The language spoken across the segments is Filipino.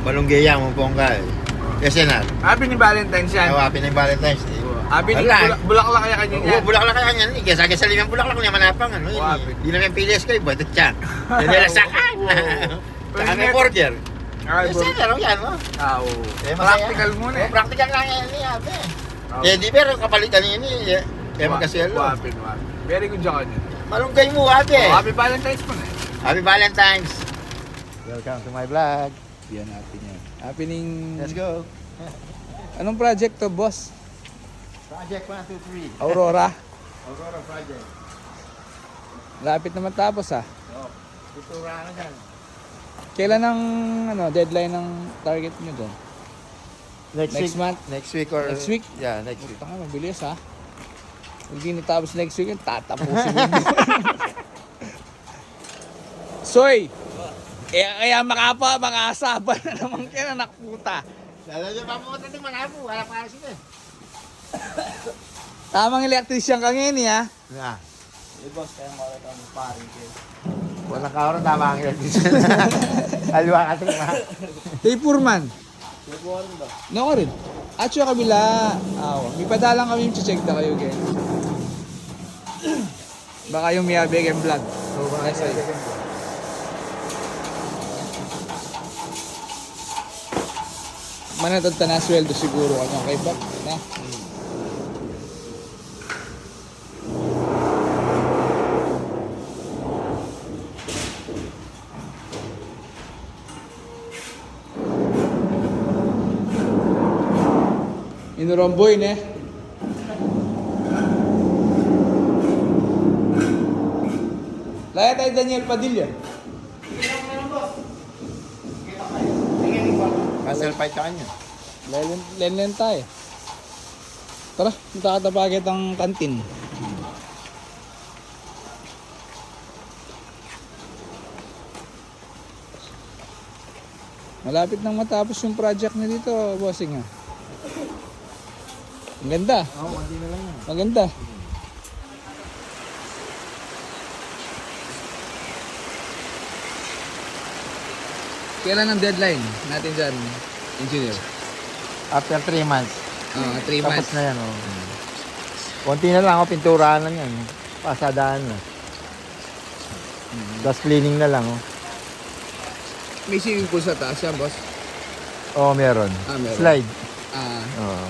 Balonggaya mo pong ka. Kasi na. Happy ni Valentine's yan. Happy na yung Valentine's Day. Happy ni Wala. Bulaklak kaya kanya yan. Bulaklak kaya yan. Kaya sa limang bulaklak niya manapang. Ano, hindi naman pilis kayo. Ba't siya? Hindi lang sakan. Saka may burger. Kasi ano yan, no? Oo. Practical muna eh. Practical lang yan. Eh, di pero kapalitan yun eh. Kaya magkaselo. Happy. Very good job niya. Malunggay mo, ate. Happy Valentine's po na eh. Happy Valentine's. Welcome to my vlog. Yan natin yan. Happening... Let's go. Anong project to, boss? Project 1, 2, 3. Aurora? Aurora project. Lapit na matapos ah. So, tutura na dyan. Kailan ang deadline ng target nyo doon? Next week, month? Next week or... Next week? Yeah, next week. Taka, mabilis ha. Kung di natapos next week, tatapusin mo. Soy! Kaya makasaba na naman kayo na nakputa. Lalo nyo pa pumunta ng Manabu. Wala para sila eh. Tamang electrician ka ngayon ha. Yeah. Boss, kaya makakita mo paring kayo. Walang kaoran, tama ang electrician. Alwa ka ito na. Hey, Purman. No ka rin. At yung kabila. May padalang kami yung check na kayo kayo. Baka yung Miyabeg and Vlog. So, baka sa'yo. Manatad na sweldo siguro ano kay Bob na. Inuromboy ne. Laya tayo Daniel Padilla. Castle fight ka kanya. Len tayo. Tara, matakatapagit ang kantin. Malapit nang matapos yung project na dito, bossing ha. Ang ganda. Oo, hindi na lang yan. Maganda. Kailan ang deadline natin dyan, engineer? After 3 months. 3 Tapos months. na yan, oh. Konti na lang, pinturahan lang yan. Pasadaan na. Tapos cleaning na lang, oh. May swimming pool sa taas yan, boss. Oo, meron. Meron. Slide. Oo.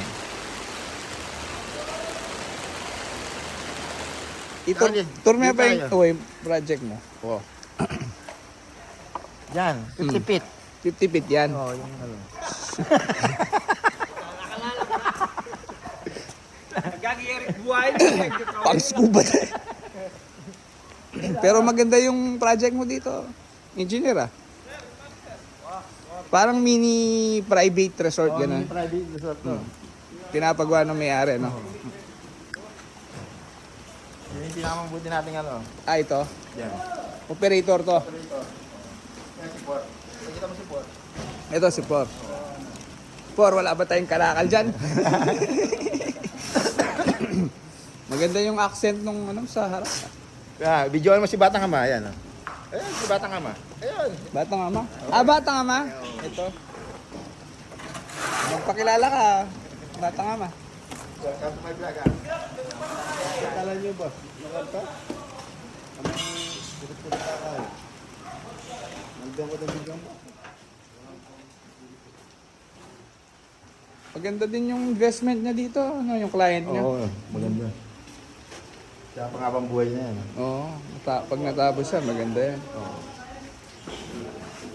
Tour mo pa Dito yung project mo. Oo. Yan, 50 feet. 50 feet yan. Oo, yung ano. Pang scuba tayo. Pero maganda yung project mo dito. Engineer ah. Parang mini private resort ganun. Private resort to. Pinapagawa ng may-ari, no? Yun yung pinakamabuti natin ano. Ito. Yan. Operator to. Yan si Por. Nakikita mo si Por. Ito si Por. Por, wala ba tayong kalakal dyan? Maganda yung accent nung sa harap. Videoan mo si Batang Ama. Yan. Ayun, si Batang Ama. Ayun. Batang Ama? Batang Ama? Ito. Magpakilala ka. Batang Ama. Welcome to my vlog, Kala niyo ba? Nakal pa? Purot-purot ka kayo. Nandang ko na bigyan mo. Maganda din yung investment niya dito, yung client niya. Oo, maganda. Kaya pangabang buhay niya yan. Oo, pag natapos siya, maganda yan.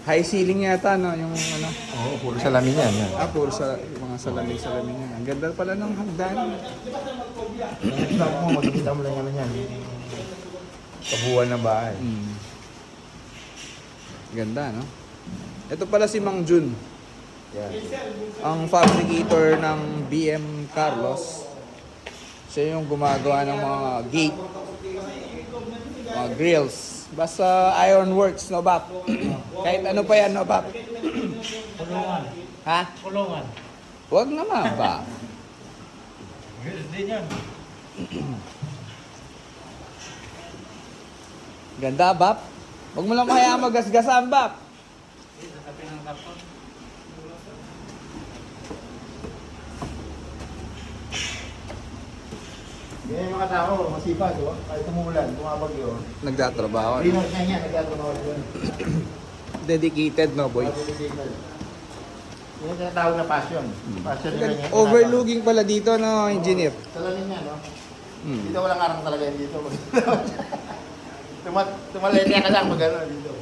High ceiling yata, yung Oo, puro salamin yan. puro yung mga salamin niya. Ang ganda pala ng hagdan. Sabi mo, magkikita mo lang naman yan. Kabuuan ng bahay. Ganda, no? Ito pala si Mang Jun, Yan. ang fabricator ng BM Carlos. Siya yung gumagawa ng mga gate, mga grills. Basta ironworks, no, Bap? Kahit ano pa yan, no, Bap? Kulungan. Ha? Kulungan. Huwag naman, Bap. Grills din yan. Ganda, Bap. Huwag mo lang hayaan magasgasan, Bap. Sabi ng kapon. Yan yung mga tao, masipag, oh. Kahit tumulan, bumabagyo. Nagtatrabaho. Rinos niya yan, nagtatrabaho yun. Dedicated, no, boy? Yan yung tinatawag na passion. Passion nila niya. Overlooking pala dito, no, engineer? Salamin niya, no? Hmm. Dito walang arang talaga yan dito. Tumalete ka lang mag ano dito.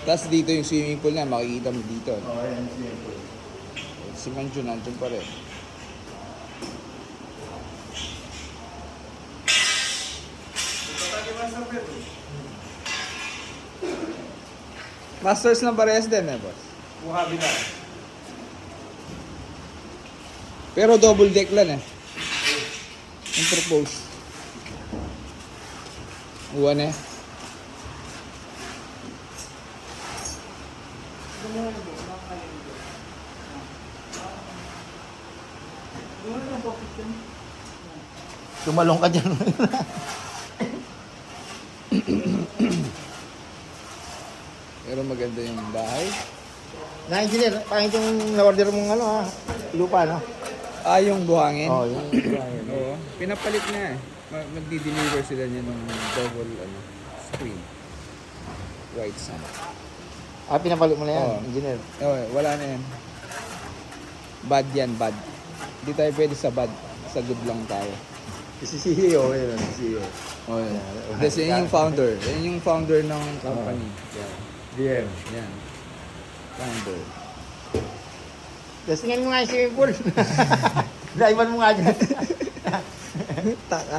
Tapos dito yung swimming pool na, makikita mo dito. Oo, yan yung swimming pool. Si Manjun, nandun pa rin. Masters ng parehas din, eh, boss? Buhabi na. Pero double deck lang, eh. Yung propose. Uwan, eh. Tumalong ka dyan. Pero maganda yung bahay. Na-engineer, pangit yung na-order mong ano ha, lupa no? Ah, yung buhangin? Oo, yung Oo. Pinapalit na, eh. Magdi-deliver sila niya ng double screen. White sun. Ah, pinapalit mo na yan, Oo. engineer. Oh, wala na yan. Bad yan, bad. Hindi tayo pwede sa bad. Sa good lang tayo. Si CEO, yun, si CEO. Oh, yan. Kasi yan yung founder. Yan yung founder ng company. Yan. DM. Yan. Founder. Tapos tingnan mo nga yung swimming pool. Driver mo nga dyan. Taka.